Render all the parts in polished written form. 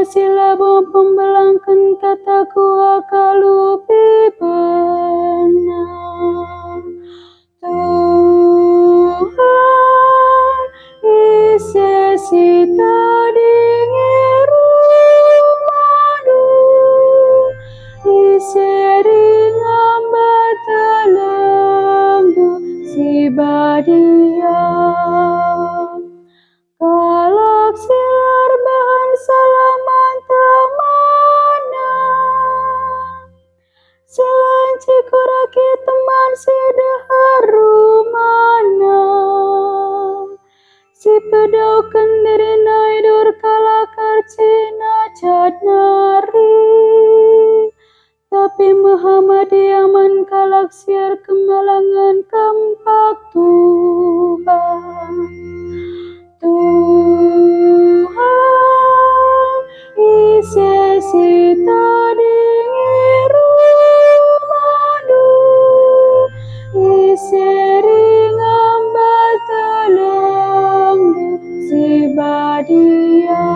silabo pembelangkan kataku akalupi benar. Tuhan ise sita dingeru madu ise ringam batalang du si badia kalak silar bahan salaman tamana selanci kuraki teman sedaharu mana si pedau kendiri naidur kalakar cina cat nari tapi Muhammad yaman kalak siar kemalangan kampak Tuhan. Tuhan ise sita dingeru madu ise ringam batalang si badia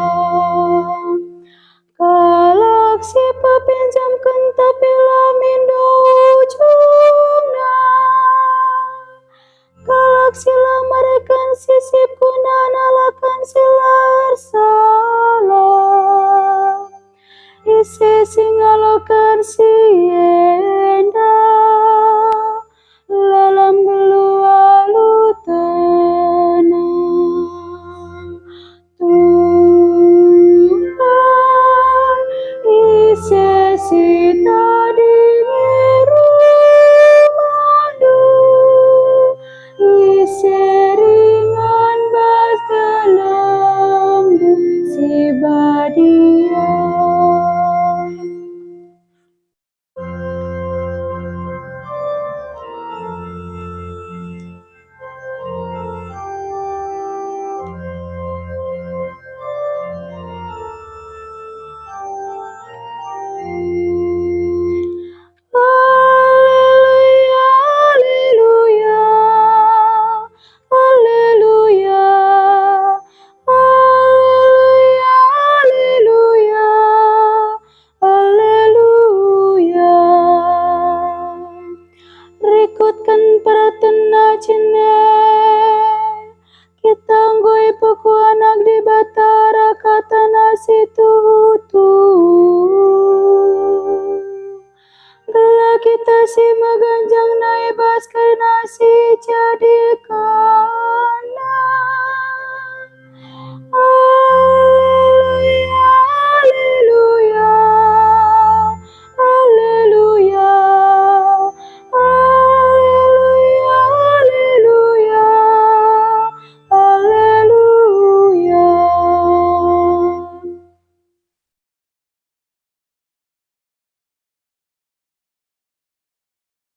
kalak si papinjamkan tapi lamindo ujungna kalak sila mereka sisip kuna nalakan silar salah isi singalokan sienda lalam gelualu tenang Tuhan isi sita dingeru madu ringan batalang si badia rikutkan pratuna cine kita nggoy paku anak di batara kata nasi tutu gela kita si maganjang naibas karena si jadikan